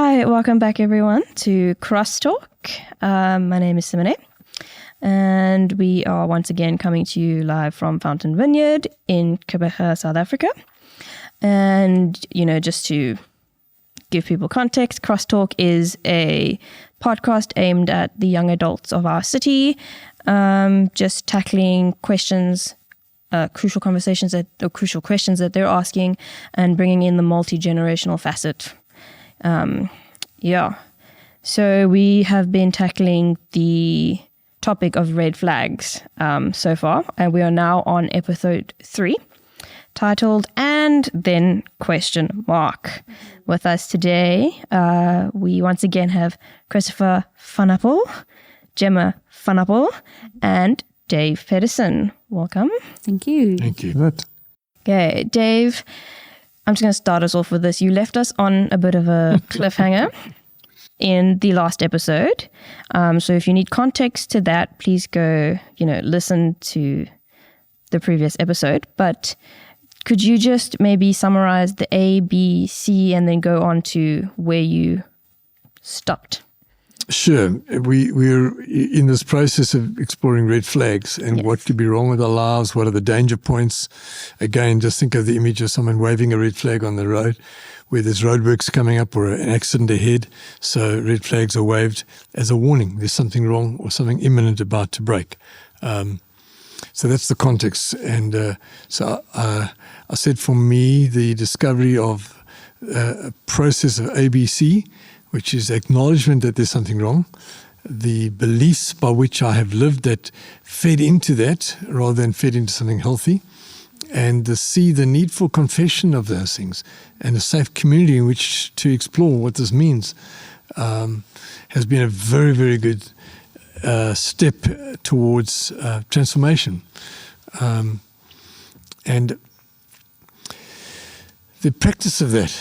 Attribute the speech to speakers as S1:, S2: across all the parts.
S1: Hi, welcome back everyone to Crosstalk. My name is Simone, and we are once again coming to you live from Fountain Vineyard in Quebec, South Africa. And, just to give people context, Crosstalk is a podcast aimed at the young adults of our city, just tackling questions, crucial questions that they're asking, and bringing in the multi-generational facet. So we have been tackling the topic of red flags so far, and we are now on episode 3, titled "And Then Question Mark." With us today, we once again have Christopher van Appel, Jemma van Appel, and Dave Pedersen. Welcome.
S2: Thank you.
S3: Thank you.
S1: Okay, Dave, I'm just going to start us off with this. You left us on a bit of a cliffhanger in the last episode. So if you need context to that, please go, listen to the previous episode. But could you just maybe summarize the A, B, C, and then go on to where you stopped?
S3: Sure. We're in this process of exploring red flags and what could be wrong with our lives, what are the danger points. Again, just think of the image of someone waving a red flag on the road where there's roadworks coming up or an accident ahead. So red flags are waved as a warning. There's something wrong or something imminent about to break. So that's the context. And so I said for me, the discovery of a process of ABC, which is acknowledgement that there's something wrong, the beliefs by which I have lived that fed into that rather than fed into something healthy, and the need for confession of those things and a safe community in which to explore what this means has been a very, very good step towards transformation. And the practice of that,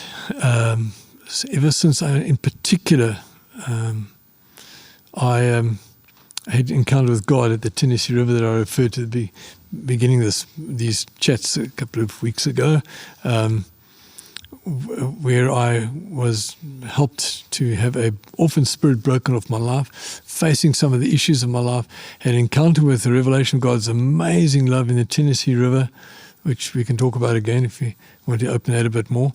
S3: ever since I had encountered with God at the Tennessee River that I referred to at the beginning of these chats a couple of weeks ago, where I was helped to have an orphan spirit broken off my life, facing some of the issues of my life, had an encounter with the revelation of God's amazing love in the Tennessee River, which we can talk about again if you want to open that a bit more.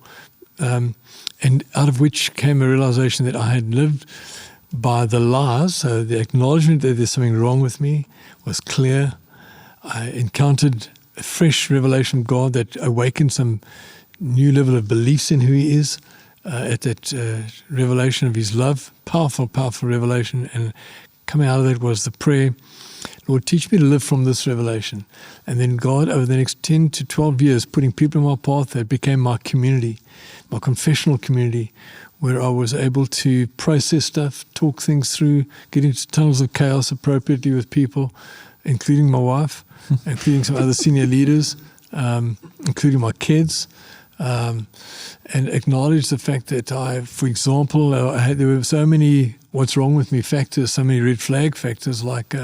S3: And out of which came a realization that I had lived by the lies. So the acknowledgement that there's something wrong with me was clear. I encountered a fresh revelation of God that awakened some new level of beliefs in who He is at that revelation of His love. Powerful, powerful revelation. And coming out of that was the prayer, Lord, teach me to live from this revelation. And then God, over the next 10 to 12 years, putting people in my path that became my community, my confessional community, where I was able to process stuff, talk things through, get into tunnels of chaos appropriately with people, including my wife, including some other senior leaders, including my kids, and acknowledge the fact that for example, there were so many what's wrong with me factors, so many red flag factors like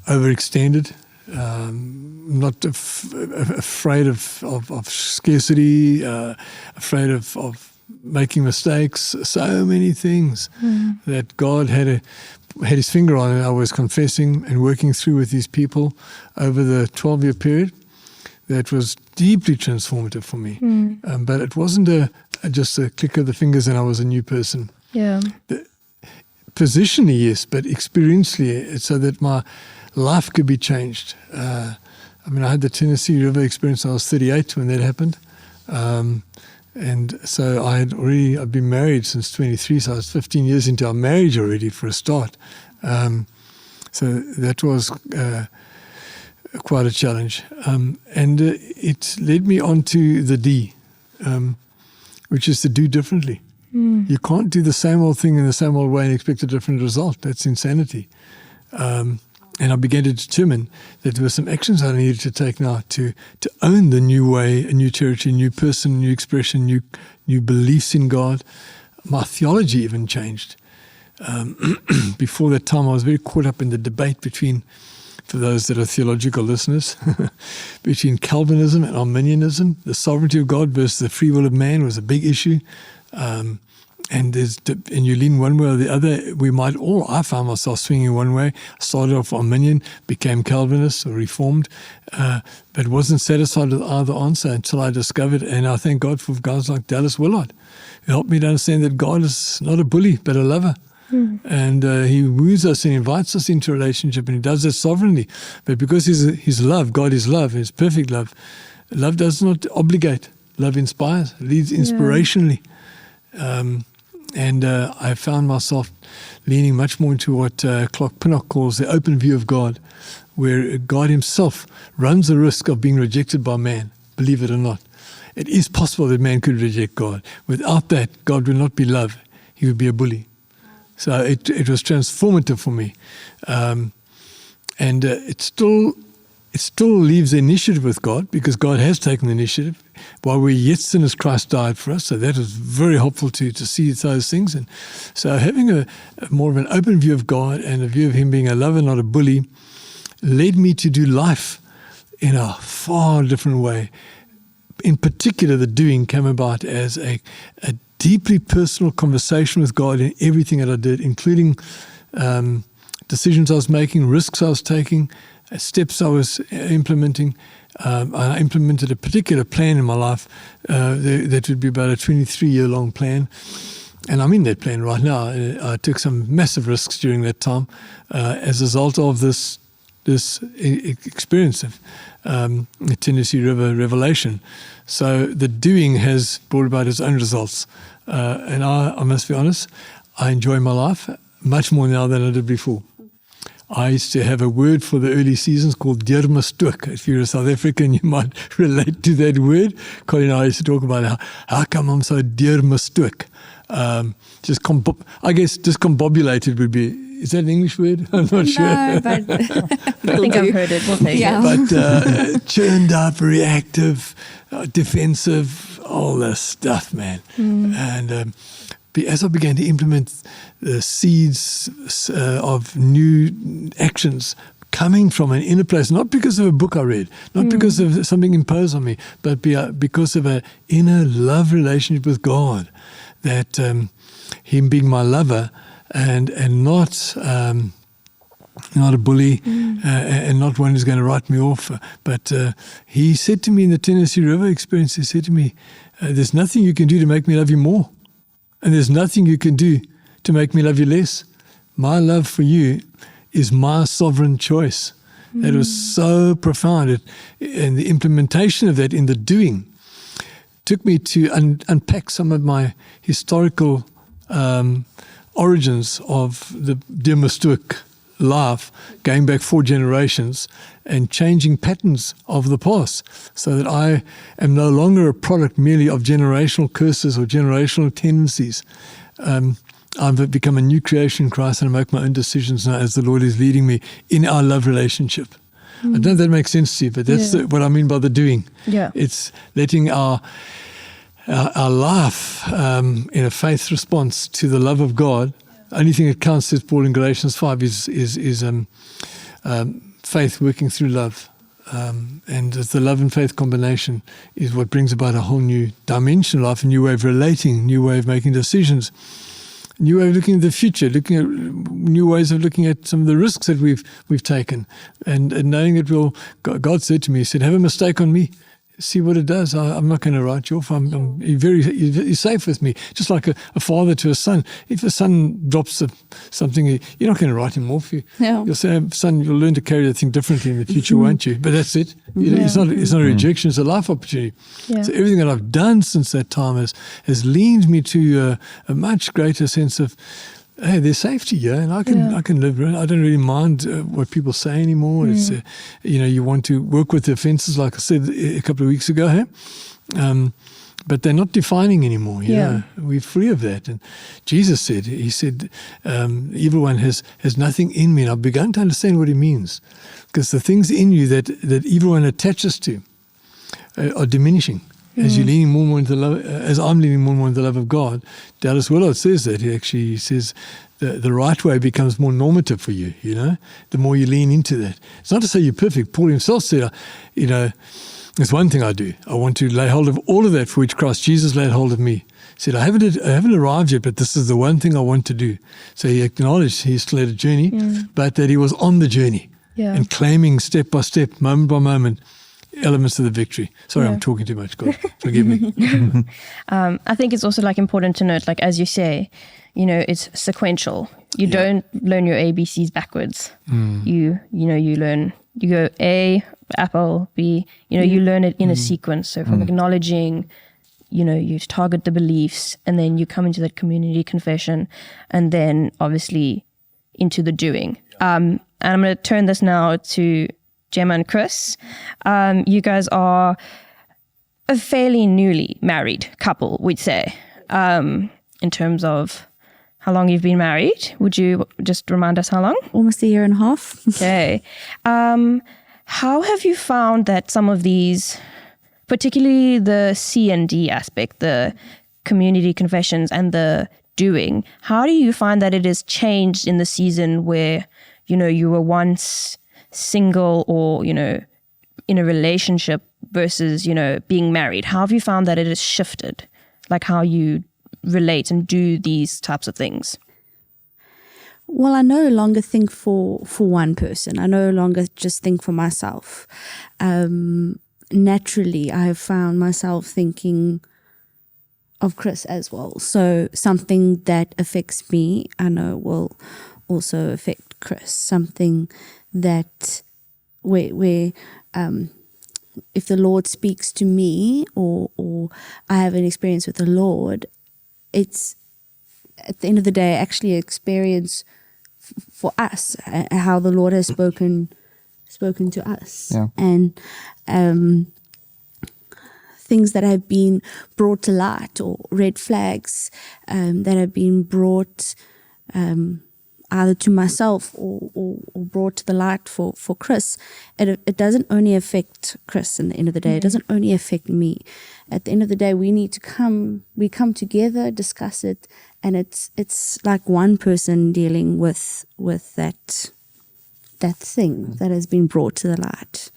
S3: overextended, not afraid of scarcity, afraid of making mistakes, so many things that God had His finger on, and I was confessing and working through with these people over the 12-year period. That was deeply transformative for me. But it wasn't just a click of the fingers and I was a new person.
S1: Yeah.
S3: Positionally, yes, but experientially, so that my life could be changed. I had the Tennessee River experience when I was 38 when that happened. And so I'd been married since 23, so I was 15 years into our marriage already for a start. So that was quite a challenge. And it led me on to the D, which is to do differently. You can't do the same old thing in the same old way and expect a different result. That's insanity. And I began to determine that there were some actions I needed to take now to own the new way, a new territory, new person, new expression, new beliefs in God. My theology even changed. Before that time, I was very caught up in the debate between for those that are theological listeners, between Calvinism and Arminianism. The sovereignty of God versus the free will of man was a big issue. And you lean one way or the other. I found myself swinging one way. Started off Arminian, became Calvinist or Reformed, but wasn't satisfied with either answer until I discovered, and I thank God for guys like Dallas Willard, who helped me to understand that God is not a bully, but a lover. And he woos us and invites us into a relationship, and he does that sovereignly. But because his love, God is love, his perfect love, love does not obligate. Love inspires, leads inspirationally. And I found myself leaning much more into what Clark Pinnock calls the open view of God, where God himself runs the risk of being rejected by man, believe it or not. It is possible that man could reject God. Without that, God would not be love. He would be a bully. So it was transformative for me. And it still leaves the initiative with God, because God has taken the initiative. While we're yet sinners, Christ died for us. So that was very helpful to see those things. And so having a more of an open view of God and a view of him being a lover, not a bully, led me to do life in a far different way. In particular, the doing came about as a deeply personal conversation with God in everything that I did, including decisions I was making, risks I was taking, steps I was implementing. I implemented a particular plan in my life that would be about a 23-year-long plan. And I'm in that plan right now. I took some massive risks during that time as a result of this experience of the Tennessee River revelation. So the doing has brought about its own results. And I must be honest, I enjoy my life much more now than I did before. I used to have a word for the early seasons called Jemma. If you're a South African, you might relate to that word. Colin and I used to talk about how come I'm so Jemma. I guess discombobulated would be, is that an English word? I'm not sure.
S2: No, but
S1: I think I've heard it. We'll take it.
S3: But churned up, reactive, defensive, all this stuff, man. And as I began to implement the seeds of new actions coming from an inner place, not because of a book I read, not because of something imposed on me, but because of an inner love relationship with God, that him being my lover and not a bully and not one who's going to write me off. But he said to me in the Tennessee River experience, he said to me, there's nothing you can do to make me love you more. And there's nothing you can do to make me love you less. My love for you is my sovereign choice. That was so profound. And the implementation of that in the doing took me to unpack some of my historical origins of the Demostoic life, going back 4 generations and changing patterns of the past, so that I am no longer a product merely of generational curses or generational tendencies. I've become a new creation in Christ, and I make my own decisions now as the Lord is leading me in our love relationship. I don't know if that makes sense to you, but that's what I mean by the doing. Yeah. It's letting our life in a faith response to the love of God. Only thing that counts, says Paul in Galatians 5, is faith working through love. And the love and faith combination is what brings about a whole new dimension of life, a new way of relating, new way of making decisions, new way of looking at the future, looking at new ways of looking at some of the risks that we've taken, and knowing that God said to me, he said, have a mistake on me. See what it does. I'm not going to write you off. You're safe with me. Just like a father to a son. If a son drops something, you're not going to write him off. You'll say, son, you'll learn to carry that thing differently in the future, won't you? But that's it. It's not a rejection. It's a life opportunity. Yeah. So everything that I've done since that time has leaned me to a much greater sense of, hey, there's safety here, and I can live. I don't really mind what people say anymore. It's you want to work with the offences, like I said a couple of weeks ago, hey? But they're not defining anymore. You know? We're free of that. And Jesus said, he said, evil one has nothing in me. And I've begun to understand what he means, because the things in you that evil one attaches to are diminishing. As you're leaning more and more into the love, as I'm leaning more and more into the love of God. Dallas Willard says that. He says the right way becomes more normative for you, the more you lean into that. It's not to say you're perfect. Paul himself said, there's one thing I do. I want to lay hold of all of that for which Christ Jesus laid hold of me. He said, I haven't arrived yet, but this is the one thing I want to do. So he acknowledged he still had a journey, but that he was on the journey and claiming step by step, moment by moment, elements of the victory. Sorry, I'm talking too much. God, forgive me.
S1: I think it's also like important to note, like as you say, it's sequential. You don't learn your ABCs backwards. You go A, Appel, B, you learn it in a sequence. So from acknowledging, you target the beliefs, and then you come into that community confession, and then obviously into the doing. And I'm going to turn this now to Jemma and Chris. You guys are a fairly newly married couple, we'd say, in terms of how long you've been married. Would you just remind us how long?
S2: Almost a year and a half.
S1: Okay. How have you found that some of these, particularly the C&D aspect, the community confessions and the doing, how do you find that it has changed in the season where, you were once single or, in a relationship versus, being married? How have you found that it has shifted, like how you relate and do these types of things?
S2: Well, I no longer think for one person. I no longer just think for myself. Naturally, I have found myself thinking of Chris as well. So something that affects me, I know will also affect Chris. Something that where if the Lord speaks to me or I have an experience with the Lord, it's at the end of the day actually an experience for us, how the Lord has spoken to us.
S4: Yeah.
S2: And things that have been brought to light, or red flags that have been brought either to myself or brought to the light for Chris. It doesn't only affect Chris at the end of the day. It doesn't only affect me. At the end of the day, we come together, discuss it, and it's like one person dealing with that thing that has been brought to the light,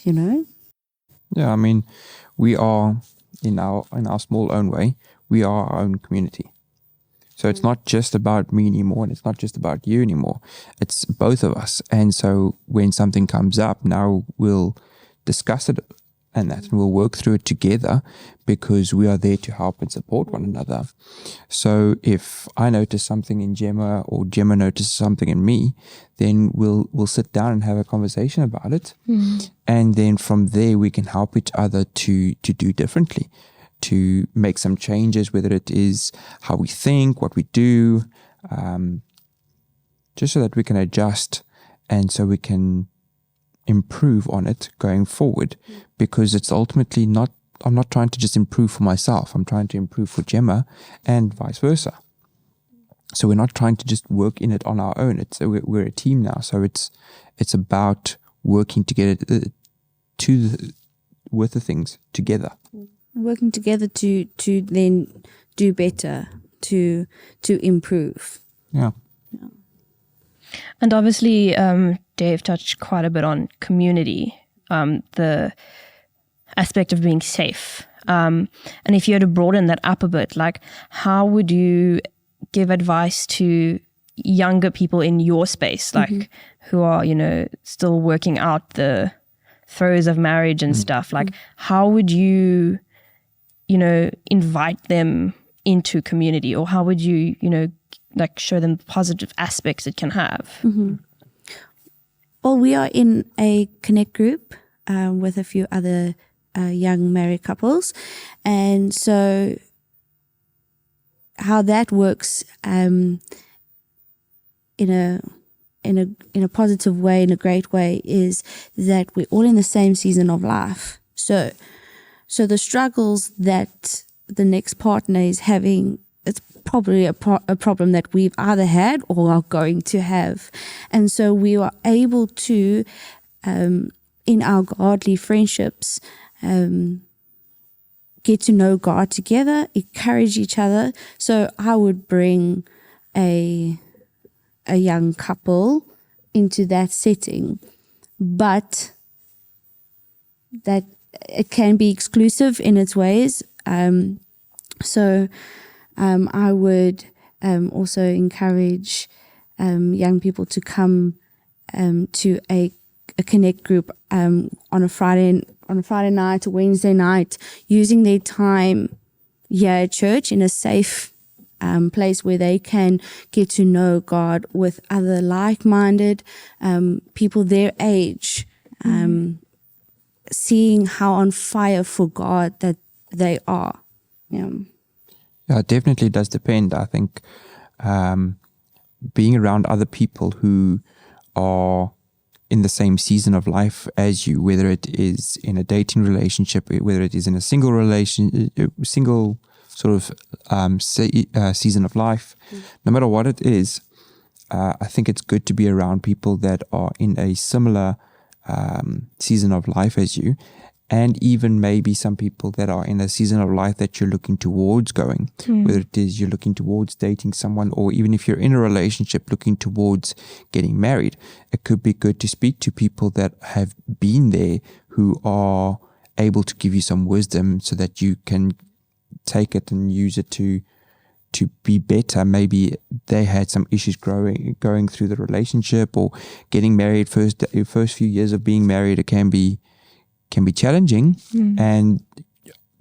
S4: Yeah, I mean, we are in our small own way, we are our own community. So it's not just about me anymore, and it's not just about you anymore. It's both of us. And so when something comes up, now we'll discuss it and we'll work through it together, because we are there to help and support one another. So if I notice something in Jemma, or Jemma notices something in me, then we'll sit down and have a conversation about it. And then from there we can help each other to do differently, to make some changes, whether it is how we think, what we do, just so that we can adjust and so we can improve on it going forward. Because it's ultimately I'm not trying to just improve for myself. I'm trying to improve for Jemma and vice versa. So we're not trying to just work in it on our own. We're a team now. So it's about working together with the things together.
S2: Working together to then do better, to improve.
S4: Yeah.
S1: And obviously, Dave touched quite a bit on community, the aspect of being safe. And if you had to broaden that up a bit, like how would you give advice to younger people in your space, like who are, still working out the throes of marriage and stuff? Like how would you, invite them into community, or how would you, like show them positive aspects it can have?
S2: Well, we are in a connect group with a few other young married couples, and so how that works in a positive way, in a great way, is that we're all in the same season of life. So the struggles that the next partner is having, it's probably a problem that we've either had or are going to have. And so we are able to, in our godly friendships, get to know God together, encourage each other. So I would bring a a young couple into that setting, but that it can be exclusive in its ways. So I would also encourage young people to come to a connect group on a Friday night or Wednesday night, using their time here at church in a safe place where they can get to know God with other like-minded people their age, seeing how on fire for God that they are. Yeah,
S4: it definitely does depend. I think being around other people who are in the same season of life as you, whether it is in a dating relationship, whether it is in a single sort of season of life, no matter what it is, I think it's good to be around people that are in a similar season of life as you, and even maybe some people that are in a season of life that you're looking towards going, whether it is you're looking towards dating someone, or even if you're in a relationship looking towards getting married. It could be good to speak to people that have been there, who are able to give you some wisdom so that you can take it and use it to be better. Maybe they had some issues going through the relationship or getting married. First few years of being married, it can be challenging, and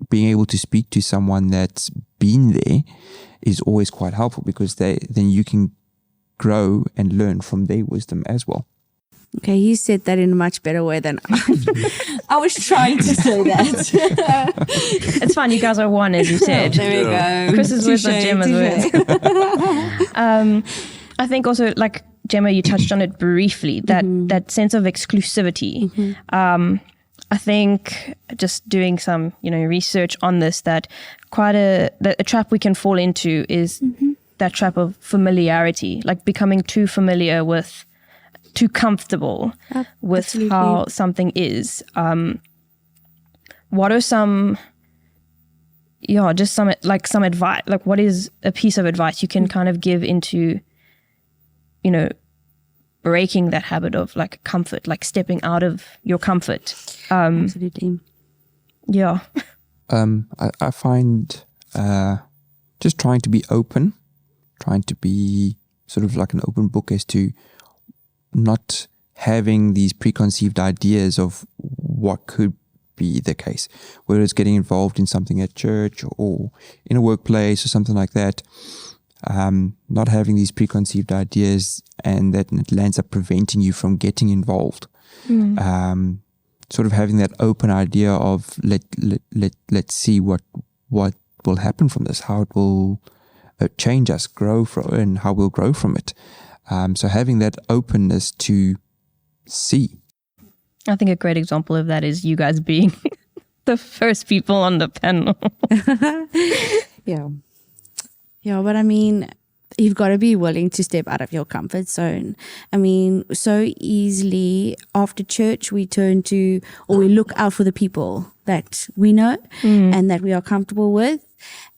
S4: being able to speak to someone that's been there is always quite helpful, because then you can grow and learn from their wisdom as well.
S2: Okay, you said that in a much better way than I was trying to say that.
S1: It's fine. You guys are one, as you said.
S2: There we go.
S1: Chris's words are Jemma's words. I think also, like Jemma, you touched on it briefly, that sense of exclusivity. I think just doing some, research on this, that a trap we can fall into is that trap of familiarity, like becoming too familiar with, too comfortable with
S2: Absolutely.
S1: how something is. What are some advice, like what is a piece of advice you can kind of give into, breaking that habit of like comfort, like stepping out of your comfort?
S2: Absolutely.
S1: Yeah.
S4: I find just trying to be open, trying to be sort of like an open book as to not having these preconceived ideas of what could be the case, whether it's getting involved in something at church or in a workplace or something like that. Not having these preconceived ideas, and that it lands up preventing you from getting involved. Sort of having that open idea of let's see what will happen from this, how it will change us, grow from, and how we'll grow from it. So having that openness to see.
S1: I think a great example of that is you guys being the first people on the panel.
S2: Yeah, but I mean, you've got to be willing to step out of your comfort zone. I mean, so easily after church we turn to, or we look out for the people that we know and that we are comfortable with,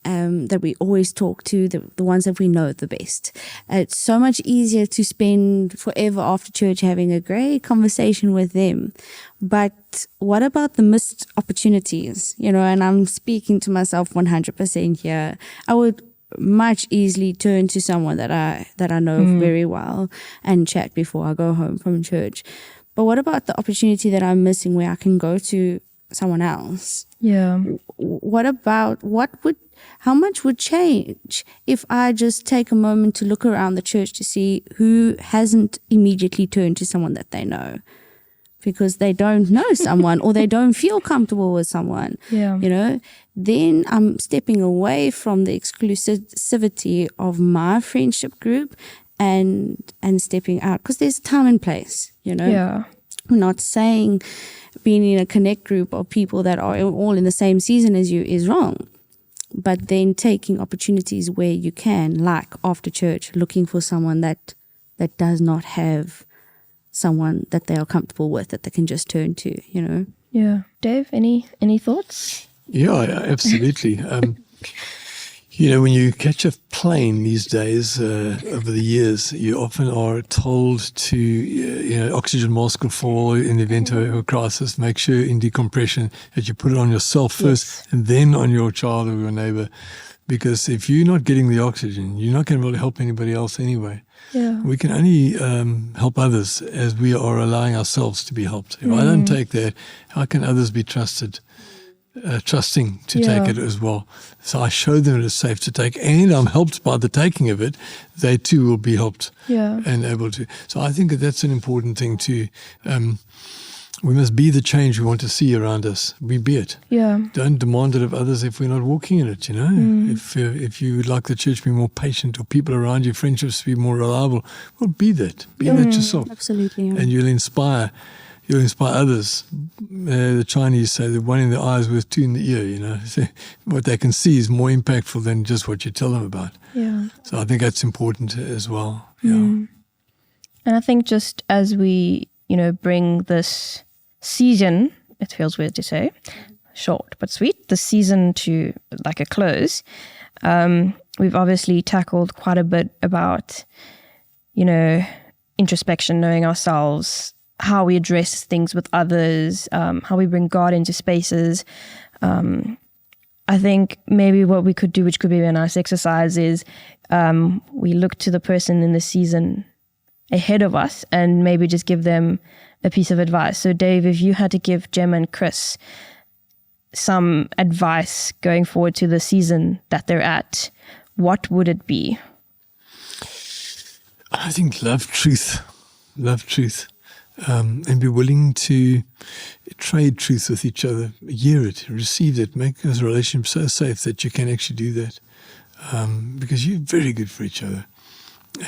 S2: that we always talk to, the ones that we know the best. It's so much easier to spend forever after church having a great conversation with them. But what about the missed opportunities? And I'm speaking to myself 100% here. I would much easily turn to someone that I know very well and chat before I go home from church. But what about the opportunity that I'm missing where I can go to someone else?
S1: Yeah.
S2: How much would change if I just take a moment to look around the church to see who hasn't immediately turned to someone that they know because they don't know someone or they don't feel comfortable with someone?
S1: Yeah.
S2: Then I'm stepping away from the exclusivity of my friendship group and stepping out, because there's time and place,
S1: Yeah.
S2: I'm not saying being in a connect group of people that are all in the same season as you is wrong, but then taking opportunities where you can, like after church, looking for someone that does not have someone that they are comfortable with, that they can just turn to,
S1: Yeah. Dave, any thoughts?
S3: Yeah, absolutely. You know, when you catch a plane these days, over the years, you often are told to, oxygen mask will fall in the event of a crisis. Make sure in decompression that you put it on yourself first and then on your child or your neighbor. Because if you're not getting the oxygen, you're not going to be able to help anybody else anyway.
S1: Yeah.
S3: We can only help others as we are allowing ourselves to be helped. If I don't take that, how can others be trusting to take it as well? So I show them it is safe to take, and I'm helped by the taking of it. They too will be helped and able to. So I think that's an important thing to. We must be the change we want to see around us. We be it.
S1: Yeah.
S3: Don't demand it of others if we're not walking in it, If you would like the church to be more patient or people around you, friendships to be more reliable, well, be that. Be that yourself.
S2: Absolutely. Yeah.
S3: And you'll inspire others. The Chinese say that one in the eye is worth two in the ear, So what they can see is more impactful than just what you tell them about.
S1: Yeah.
S3: So I think that's important as well. Yeah.
S1: And I think just as we, bring this season, it feels weird to say, short but sweet, the season to like a close, we've obviously tackled quite a bit about, introspection, knowing ourselves, how we address things with others, how we bring God into spaces. I think maybe what we could do, which could be a nice exercise, is we look to the person in the season ahead of us and maybe just give them a piece of advice. So Dave, if you had to give Jemma and Chris some advice going forward to the season that they're at, what would it be?
S3: I think love truth, and be willing to trade truth with each other, hear it, receive it, make this relationship so safe that you can actually do that, because you're very good for each other.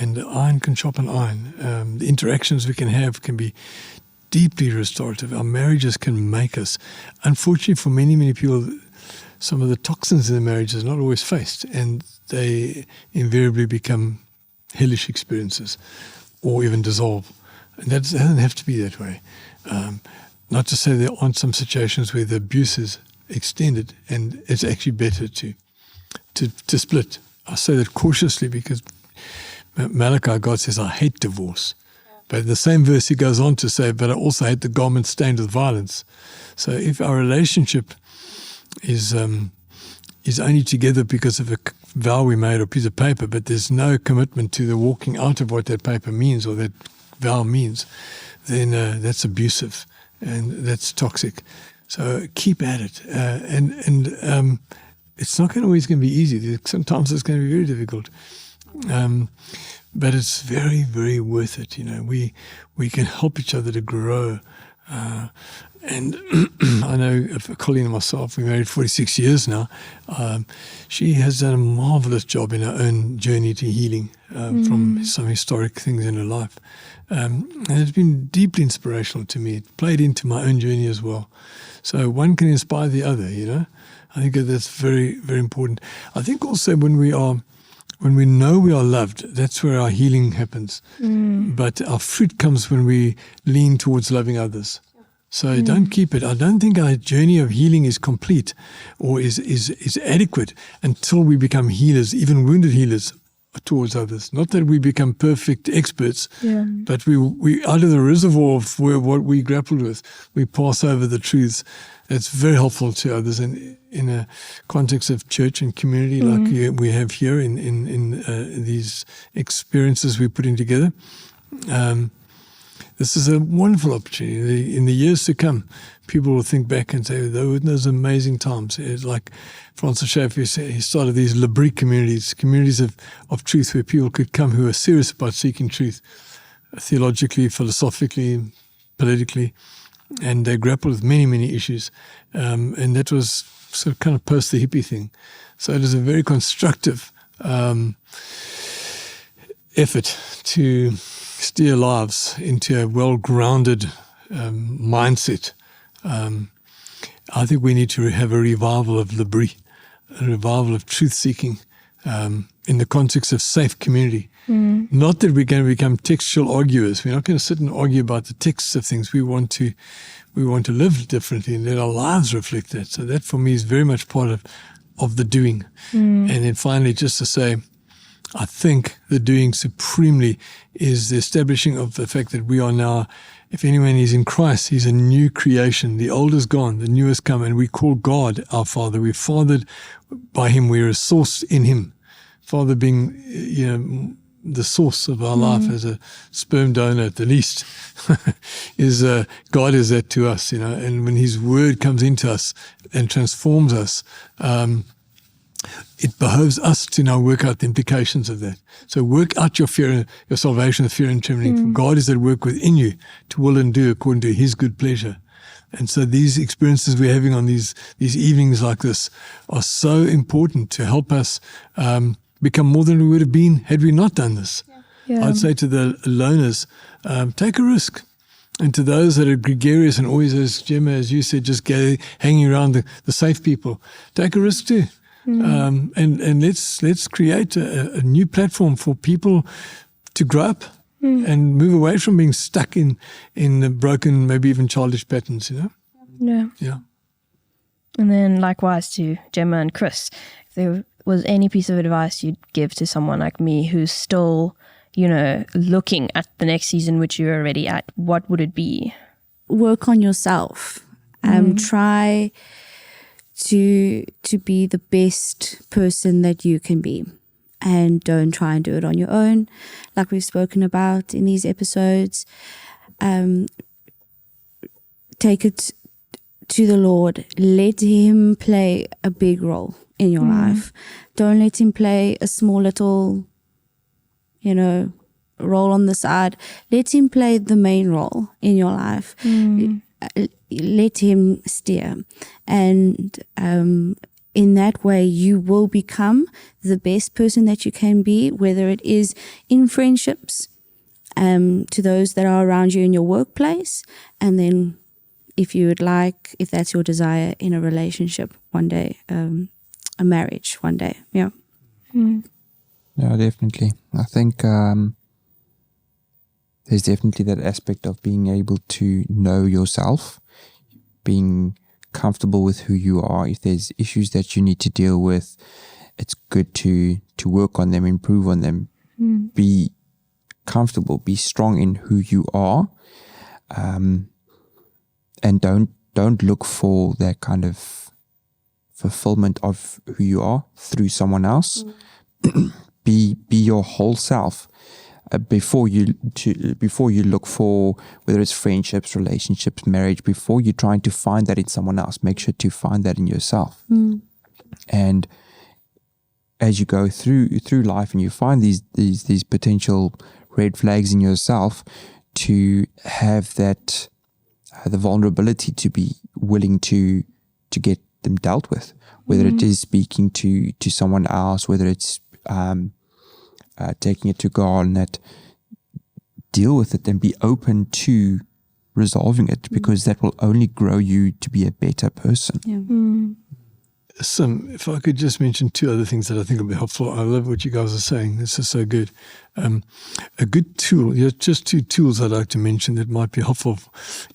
S3: And iron can sharpen iron. The interactions we can have can be deeply restorative. Our marriages can make us. Unfortunately, for many, many people, some of the toxins in the marriage is not always faced, and they invariably become hellish experiences or even dissolve. And that doesn't have to be that way. Not to say there aren't some situations where the abuse is extended and it's actually better to split. I say that cautiously because Malachi, God says, I hate divorce. But in the same verse he goes on to say, but I also hate the garment stained with violence. So if our relationship is only together because of a vow we made or a piece of paper, but there's no commitment to the walking out of what that paper means or that vow means, then that's abusive and that's toxic. So keep at it. And it's not always going to be easy. Sometimes it's going to be very difficult. But it's very, very worth it. We can help each other to grow. And I know Colleen and myself, we're married 46 years now. She has done a marvelous job in her own journey to healing from some historic things in her life. And it's been deeply inspirational to me. It played into my own journey as well. So one can inspire the other, I think that's very, very important. I think also when we know we are loved, that's where our healing happens. But our fruit comes when we lean towards loving others. So don't keep it. I don't think our journey of healing is complete or is adequate until we become healers, even wounded healers towards others. Not that we become perfect experts, but we out of the reservoir of what we grappled with, we pass over the truths. It's very helpful to others in a context of church and community like we have here in these experiences we're putting together. This is a wonderful opportunity. In the years to come, people will think back and say, those amazing times. It's like Francis Schaeffer, he started these Labrie communities of truth where people could come who are serious about seeking truth, theologically, philosophically, politically, and they grappled with many, many issues. And that was sort of kind of post the hippie thing. So it is a very constructive effort to steer lives into a well-grounded mindset. I think we need to have a revival of Labrie, a revival of truth-seeking in the context of safe community. Not that we're going to become textual arguers. We're not going to sit and argue about the texts of things. We want to live differently and let our lives reflect that. So that for me is very much part of of the doing. And then finally, just to say, I think the doing supremely is the establishing of the fact that we are now, if anyone is in Christ, he's a new creation. The old is gone, the new has come, and we call God our Father. We're fathered by him. We're a source in him. Father being, the source of our life as a sperm donor at the least, is God is that to us, and when his word comes into us and transforms us, it behoves us to now work out the implications of that. So work out your salvation with fear and trembling. For God is at work within you to will and do according to his good pleasure. And so these experiences we're having on these evenings like this are so important to help us become more than we would have been had we not done this.
S1: Yeah.
S3: I'd say to the loners, take a risk. And to those that are gregarious and always, as Jemma, as you said, just hanging around the safe people, take a risk too. And let's create a new platform for people to grow up and move away from being stuck in the broken, maybe even childish patterns,
S1: Yeah.
S3: Yeah.
S1: And then likewise to Jemma and Chris, if there was any piece of advice you'd give to someone like me who's still, looking at the next season, which you're already at, what would it be?
S2: Work on yourself. Try to be the best person that you can be, and don't try and do it on your own, like we've spoken about in these episodes. Take it to the Lord. Let him play a big role in your life. Don't let him play a small little, role on the side. Let him play the main role in your life. Let him steer. And in that way, you will become the best person that you can be, whether it is in friendships, to those that are around you in your workplace, and then if that's your desire, in a relationship one day, a marriage one day. Yeah.
S4: Yeah, definitely. I think there's definitely that aspect of being able to know yourself, being comfortable with who you are. If there's issues that you need to deal with, it's good to work on them, improve on them, be comfortable, be strong in who you are, and don't look for that kind of fulfillment of who you are through someone else. Be your whole self before you look for, whether it's friendships, relationships, marriage. Before you're trying to find that in someone else, make sure to find that in yourself. And as you go through life and you find these potential red flags in yourself, to have that the vulnerability to be willing to get them dealt with, whether it is speaking to someone else, whether it's taking it to God, and that deal with it and be open to resolving it, because that will only grow you to be a better person.
S3: If I could just mention two other things that I think will be helpful. I love what you guys are saying. This is so good. A good tool, just two tools I'd like to mention that might be helpful,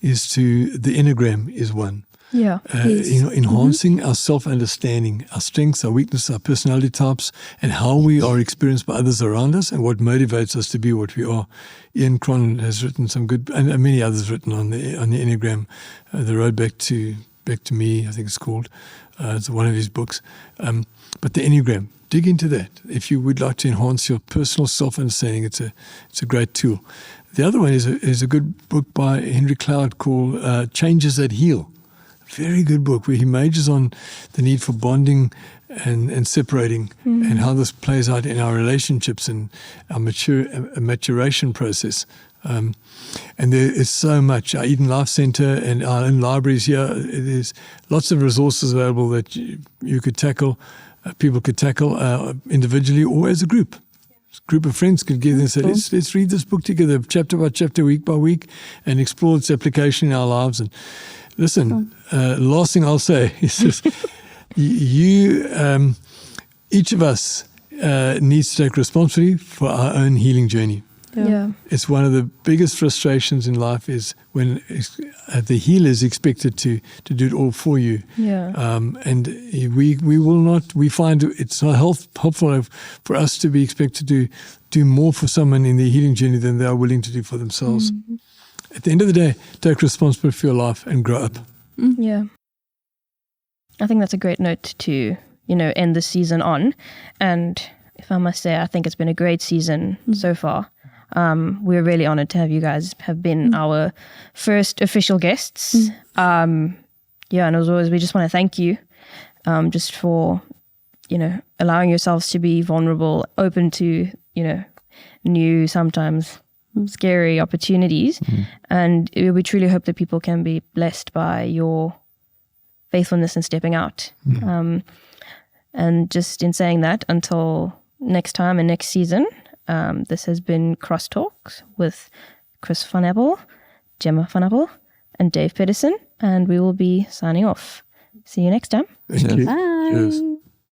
S3: is the Enneagram is one.
S1: Yeah.
S3: Enhancing our self-understanding, our strengths, our weaknesses, our personality types, and how we are experienced by others around us, and what motivates us to be what we are. Ian Cron has written some good, and many others written on the Enneagram. The Road Back to Me, I think it's called. It's one of his books. But the Enneagram, dig into that. If you would like to enhance your personal self-understanding, it's a great tool. The other one is a good book by Henry Cloud called Changes That Heal. Very good book, where he majors on the need for bonding and separating, and how this plays out in our relationships and our maturation process. And there is so much. Our Eden Life Center and our own libraries here, there's lots of resources available that you could tackle, people could tackle individually or as a group. A group of friends could get and say, let's read this book together, chapter by chapter, week by week, and explore its application in our lives. And listen, last thing I'll say is this: each of us needs to take responsibility for our own healing journey.
S1: Yeah.
S3: It's one of the biggest frustrations in life is when the healer is expected to do it all for you.
S1: Yeah.
S3: And we will not. We find it's not helpful for us to be expected to do more for someone in their healing journey than they are willing to do for themselves.
S1: Mm-hmm.
S3: At the end of the day, take responsibility for your life and grow up.
S1: Yeah. I think that's a great note to, end the season on. And if I must say, I think it's been a great season so far. We're really honored to have you guys have been our first official guests. And as always, we just want to thank you just for, allowing yourselves to be vulnerable, open to, new, sometimes scary opportunities. And we truly hope that people can be blessed by your faithfulness and stepping out. And just in saying that, until next time and next season, this has been Crosstalks with Chris van Appel, Jemma van Appel, and Dave Pedersen, and we will be signing off. See you next time.
S3: Thank you.
S2: Bye.
S3: Cheers.